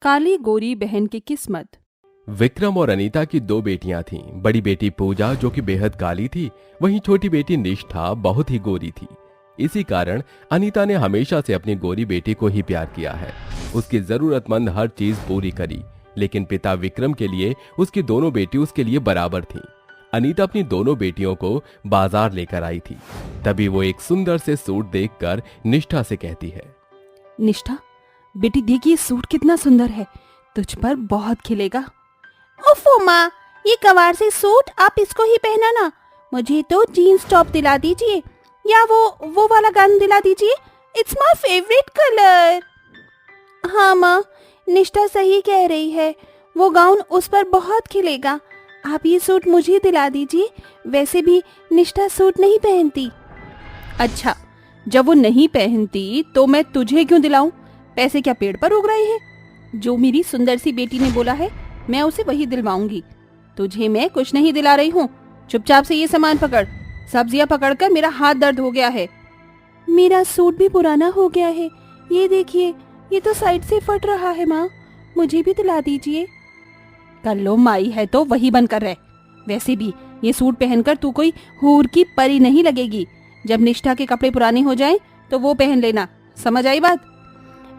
काली गोरी बहन की किस्मत। विक्रम और अनीता की दो बेटियां थीं। बड़ी बेटी पूजा जो कि बेहद काली थी, वहीं छोटी बेटी निष्ठा बहुत ही गोरी थी। इसी कारण अनीता ने हमेशा से अपनी गोरी बेटी को ही प्यार किया है। उसकी जरूरतमंद हर चीज पूरी करी, लेकिन पिता विक्रम के लिए उसकी दोनों बेटी उसके लिए बराबर थीं। अनीता अपनी दोनों बेटियों को बाजार लेकर आई थी। तभी वो एक सुंदर से सूट देखकर निष्ठा से कहती है, निष्ठा बेटी देखिए, ये सूट कितना सुंदर है, तुझ पर बहुत खिलेगा। ओफो माँ, ये गंवार से सूट, आप इसको ही पहना ना। मुझे तो जीन्स टॉप दिला दीजिए या वो वाला गाउन दिला दीजिए। It's my favourite colour. हाँ माँ, निष्ठा सही कह रही है, वो गाउन उस पर बहुत खिलेगा। आप ये सूट मुझे दिला दीजिए। वैसे भी निष्ठा सूट नहीं पहनती। अच्छा, जब वो नहीं पहनती तो मैं तुझे क्यों दिलाऊं? पैसे क्या पेड़ पर उग रहे हैं? जो मेरी सुंदर सी बेटी ने बोला है मैं उसे वही दिलवाऊंगी। तुझे मैं कुछ नहीं दिला रही हूँ। चुपचाप से ये सामान पकड़। सब्जियां पकड़कर मेरा हाथ दर्द हो गया है। मेरा सूट भी पुराना हो गया है, ये देखिए, ये तो साइड से फट रहा है। माँ, मुझे भी दिला दीजिए। कल्लो माई है तो वही बनकर रह। वैसे भी ये सूट पहनकर तू कोई हूर की परी नहीं लगेगी। जब निष्ठा के कपड़े पुराने हो जाएं तो वो पहन लेना। समझ आई बात?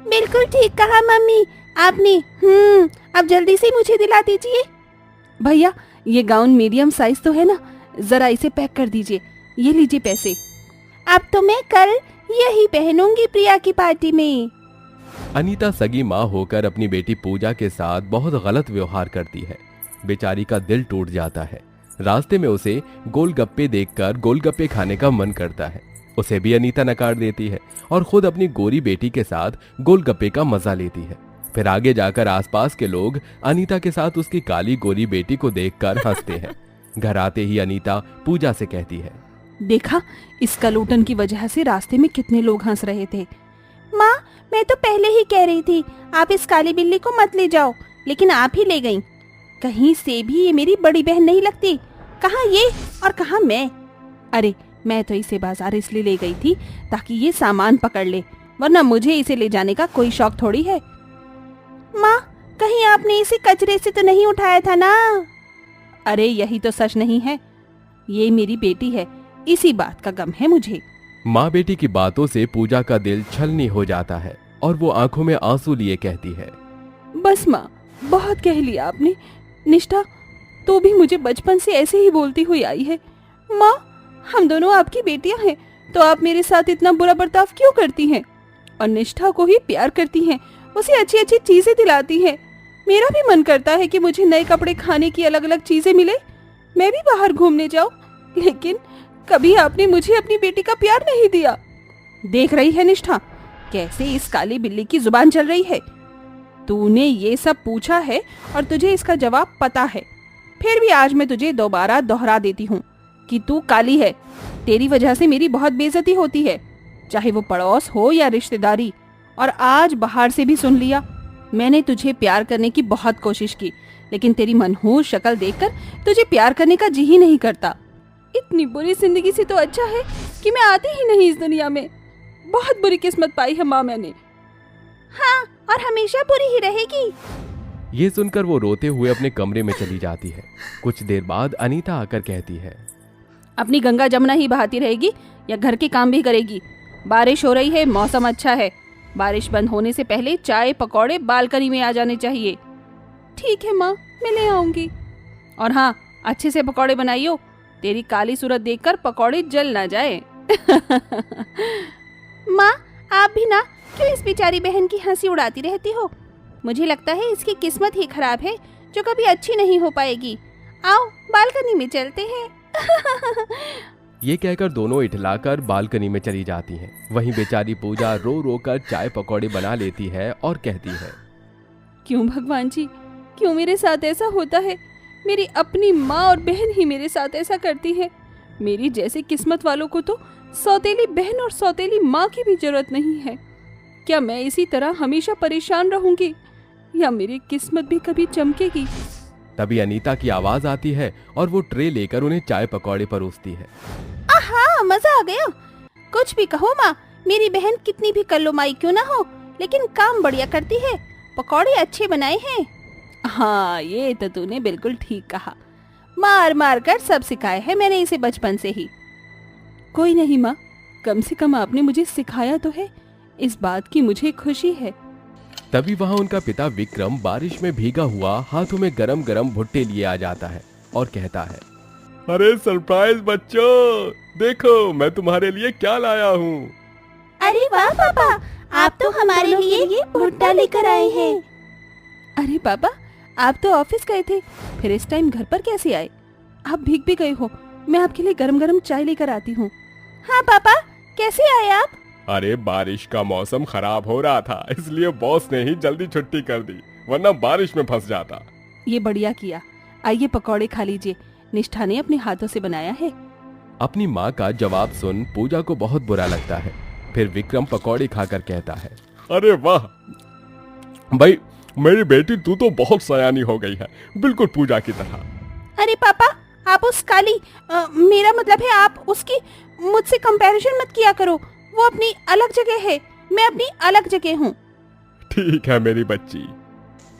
बिल्कुल ठीक कहा मम्मी आपने। अब जल्दी से मुझे दिला दीजिए। भैया, ये गाउन मीडियम साइज तो है ना, जरा इसे पैक कर दीजिए। ये लीजिए पैसे। अब तो मैं कल यही पहनूंगी प्रिया की पार्टी में। अनीता सगी माँ होकर अपनी बेटी पूजा के साथ बहुत गलत व्यवहार करती है। बेचारी का दिल टूट जाता है। रास्ते में उसे गोलगप्पे देखकर गोलगप्पे खाने का मन करता है। उसे भी अनीता नकार देती है और खुद अपनी गोरी बेटी के साथ गोलगप्पे का मजा लेती है। फिर आगे जाकर आसपास के लोग अनीता के साथ उसकी काली गोरी बेटी को देखकर हंसते हैं। घर आते ही अनीता पूजा से कहती है, देखा, इस कलूटन की वजह से रास्ते में कितने लोग हंस रहे थे। माँ, मैं तो पहले ही कह रही थी आप इस काली बिल्ली को मत ले जाओ, लेकिन आप ही ले गईं। कहीं से भी ये मेरी बड़ी बहन नहीं लगती। कहाँ ये और कहाँ मैं? अरे, मैं तो इसे बाजार इसलिए ले गई थी ताकि ये सामान पकड़ ले, वरना मुझे इसे ले जाने का कोई शौक थोड़ी है। माँ, कहीं आपने इसे कचरे से तो नहीं उठाया था ना? अरे, यही तो सच नहीं है। ये मेरी बेटी है, इसी बात का गम है मुझे। माँ बेटी की बातों से पूजा का दिल छलनी हो जाता है और वो आंखों में आंसू लिए कहती है, बस माँ, बहुत कह लिया आपने। निष्ठा तो भी मुझे बचपन से ऐसे ही बोलती हुई आई है। माँ, हम दोनों आपकी बेटियां हैं, तो आप मेरे साथ इतना बुरा बर्ताव क्यों करती हैं? और निष्ठा को ही प्यार करती हैं, उसे अच्छी अच्छी चीजें दिलाती हैं। मेरा भी मन करता है कि मुझे नए कपड़े, खाने की अलग अलग चीजें मिले, मैं भी बाहर घूमने जाऊं, लेकिन कभी आपने मुझे अपनी बेटी का प्यार नहीं दिया। देख रही है निष्ठा, कैसे इस काली बिल्ली की जुबान चल रही है। तूने ये सब पूछा है और तुझे इसका जवाब पता है, फिर भी आज मैं तुझे दोबारा दोहरा देती हूँ कि तू काली है। तेरी वजह से मेरी बहुत बेइज्जती होती है, चाहे वो पड़ोस हो या रिश्तेदारी। और आज बाहर से भी सुन लिया। मैंने तुझे प्यार करने की बहुत कोशिश की, लेकिन तेरी मनहूस शक्ल देखकर तुझे प्यार करने का जी ही नहीं करता। इतनी बुरी जिंदगी से तो अच्छा है कि मैं आती ही नहीं इस दुनिया में। बहुत बुरी किस्मत पाई है माँ मैंने। हाँ, और हमेशा बुरी ही रहेगी। ये सुनकर वो रोते हुए अपने कमरे में चली जाती है। कुछ देर बाद अनीता आकर कहती है, अपनी गंगा जमुना ही बहाती रहेगी या घर के काम भी करेगी? बारिश हो रही है, मौसम अच्छा है, बारिश बंद होने से पहले चाय पकौड़े बालकनी में आ जाने चाहिए। ठीक है माँ, मैं ले आऊंगी। और हाँ, अच्छे से पकौड़े बनाइयो, तेरी काली सूरत देखकर पकौड़े जल ना जाए। माँ, आप भी ना क्यों इस बेचारी बहन की हंसी उड़ाती रहती हो? मुझे लगता है इसकी किस्मत ही खराब है जो कभी अच्छी नहीं हो पाएगी। आओ बालकनी में चलते हैं। ये कहकर दोनों इठलाकर बालकनी में चली जाती हैं। वहीं बेचारी पूजा रो रो कर चाय पकौड़े बना लेती है और कहती है, क्यों भगवान जी, क्यों मेरे साथ ऐसा होता है? मेरी अपनी माँ और बहन ही मेरे साथ ऐसा करती है। मेरी जैसी किस्मत वालों को तो सौतेली बहन और सौतेली माँ की भी जरूरत नहीं है। क्या मैं इसी तरह हमेशा परेशान रहूंगी या मेरी किस्मत भी कभी चमकेगी? तभी अनीता की आवाज आती है और वो ट्रे लेकर उन्हें चाय पकौड़े परोसती है। आहा, मजा आ गया। कुछ भी कहो माँ, मेरी बहन कितनी भी कल्लो माई क्यों ना हो, लेकिन काम बढ़िया करती है। पकौड़े अच्छे बनाए हैं। हाँ, ये तो तूने बिल्कुल ठीक कहा। मार मार कर सब सिखाए है मैंने इसे बचपन से ही। कोई नहीं माँ, कम से कम आपने मुझे सिखाया तो है, इस बात की मुझे खुशी है। तभी वहाँ उनका पिता विक्रम बारिश में भीगा हुआ हाथों में गरम गरम भुट्टे लिए आ जाता है और कहता है, अरे सरप्राइज बच्चों, देखो मैं तुम्हारे लिए क्या लाया हूँ। अरे वाह पापा, आप तो हमारे लिए भुट्टा लेकर आए हैं। अरे पापा, आप तो ऑफिस गए थे, फिर इस टाइम घर पर कैसे आए? आप भीग भी गए हो, मैं आपके लिए गरम गरम चाय लेकर आती हूँ। हाँ पापा, कैसे आए आप? अरे बारिश का मौसम खराब हो रहा था, इसलिए बॉस ने ही जल्दी छुट्टी कर दी, वरना बारिश में फंस जाता। ये बढ़िया किया। आइए पकौड़े खा लीजिए, निष्ठा ने अपने हाथों से बनाया है। अपनी माँ का जवाब सुन पूजा को बहुत बुरा लगता है। फिर विक्रम पकौड़े खाकर कहता है, अरे वाह भाई, मेरी बेटी तू तो बहुत सयानी हो गई है, बिल्कुल पूजा की तरह। अरे पापा, आप उस काली मेरा मतलब है आप उसकी मुझसे कंपैरिजन मत किया करो। वो अपनी अलग जगह है, मैं अपनी अलग जगह हूँ। ठीक है मेरी बच्ची।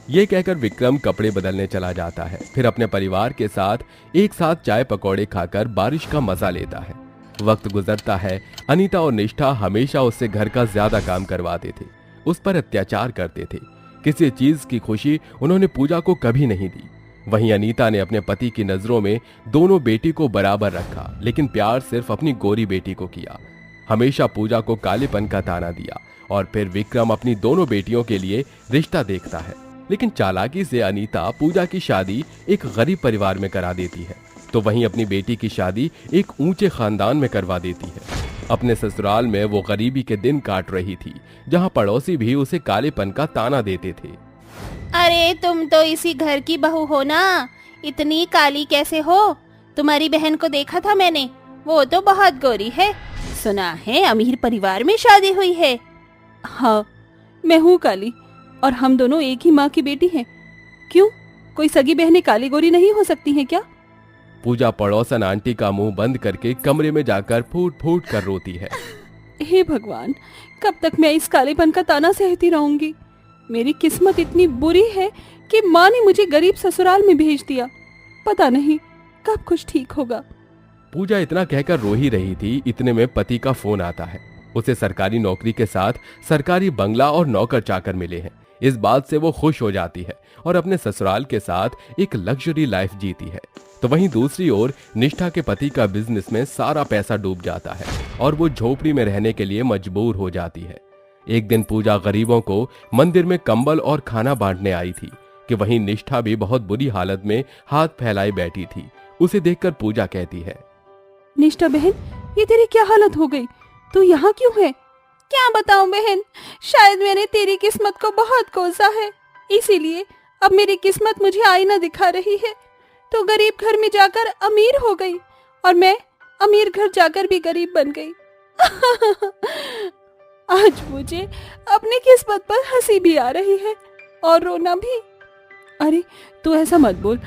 ये कहकर विक्रम कपड़े बदलने चला जाता है। फिर अपने परिवार के साथ एक साथ चाय पकौड़े खाकर बारिश का मजा लेता है। वक्त गुजरता है। अनीता और निष्ठा हमेशा उससे घर का ज्यादा काम करवाते थे, उस पर अत्याचार करते थे। किसी चीज की खुशी उन्होंने पूजा को कभी नहीं दी। वहीं अनीता ने अपने पति की नजरों में दोनों बेटी को बराबर रखा, लेकिन प्यार सिर्फ अपनी गोरी बेटी को किया। हमेशा पूजा को कालेपन का ताना दिया। और फिर विक्रम अपनी दोनों बेटियों के लिए रिश्ता देखता है, लेकिन चालाकी से अनीता पूजा की शादी एक गरीब परिवार में करा देती है, तो वहीं अपनी बेटी की शादी एक ऊंचे खानदान में करवा देती है। अपने ससुराल में वो गरीबी के दिन काट रही थी, जहां पड़ोसी भी उसे कालेपन का ताना देते थे। अरे तुम तो इसी घर की बहू हो ना, इतनी काली कैसे हो? तुम्हारी बहन को देखा था मैंने, वो तो बहुत गोरी है। सुना है अमीर परिवार में शादी हुई है। हाँ, मैं हूँ काली और हम दोनों एक ही माँ की बेटी हैं। क्यों, कोई सगी बहनें काली गोरी नहीं हो सकती हैं क्या? पूजा पड़ोसन आंटी का मुंह बंद करके कमरे में जाकर फूट फूट कर रोती है। हे भगवान, कब तक मैं इस कालेपन का ताना सहती रहूंगी? मेरी किस्मत इतनी बुरी है कि माँ ने मुझे गरीब ससुराल में भेज दिया। पता नहीं कब कुछ ठीक होगा। पूजा इतना कहकर रो ही रही थी, इतने में पति का फोन आता है। उसे सरकारी नौकरी के साथ सरकारी बंगला और नौकर चाकर मिले हैं। इस बात से वो खुश हो जाती है और अपने ससुराल के साथ एक लग्जरी लाइफ जीती है। तो वहीं दूसरी ओर निष्ठा के पति का बिजनेस में सारा पैसा डूब जाता है और वो झोपड़ी में रहने के लिए मजबूर हो जाती है। एक दिन पूजा गरीबों को मंदिर में कंबल और खाना बांटने आई थी कि वहीं निष्ठा भी बहुत बुरी हालत में हाथ फैलाए बैठी थी। उसे देखकर पूजा कहती है, निष्ठा बहन, ये तेरी क्या हालत हो गई? तू यहाँ क्यों है? क्या बताऊं बहन, शायद मैंने तेरी किस्मत को बहुत कोसा है, इसीलिए अब मेरी किस्मत मुझे आईना दिखा रही है। तो गरीब घर में जाकर अमीर हो गई और मैं अमीर घर जाकर भी गरीब बन गई। आज मुझे अपनी किस्मत पर हंसी भी आ रही है और रोना भी। अरे तू ऐसा मत बोल,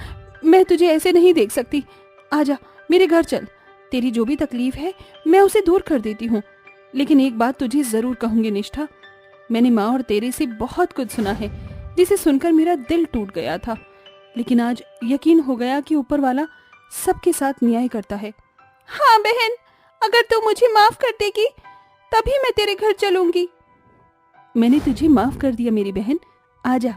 मैं तुझे ऐसे नहीं देख सकती। आजा मेरे घर चल, तेरी जो भी तकलीफ है मैं उसे दूर कर देती हूँ। लेकिन एक बात तुझे जरूर कहूंगी निष्ठा, मैंने माँ और तेरे से बहुत कुछ सुना है जिसे सुनकर मेरा दिल टूट गया था, लेकिन आज यकीन हो गया कि ऊपर वाला सबके साथ न्याय करता है। हाँ बहन, अगर तू मुझे माफ कर देगी तभी मैं तेरे घर चलूंगी। मैंने तुझे माफ कर दिया मेरी बहन, आजा।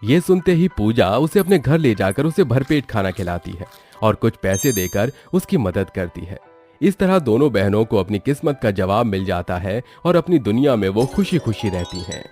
ये सुनते ही पूजा उसे अपने घर ले जाकर उसे भरपेट खाना खिलाती है और कुछ पैसे देकर उसकी मदद करती है। इस तरह दोनों बहनों को अपनी किस्मत का जवाब मिल जाता है और अपनी दुनिया में वो खुशी खुशी रहती हैं।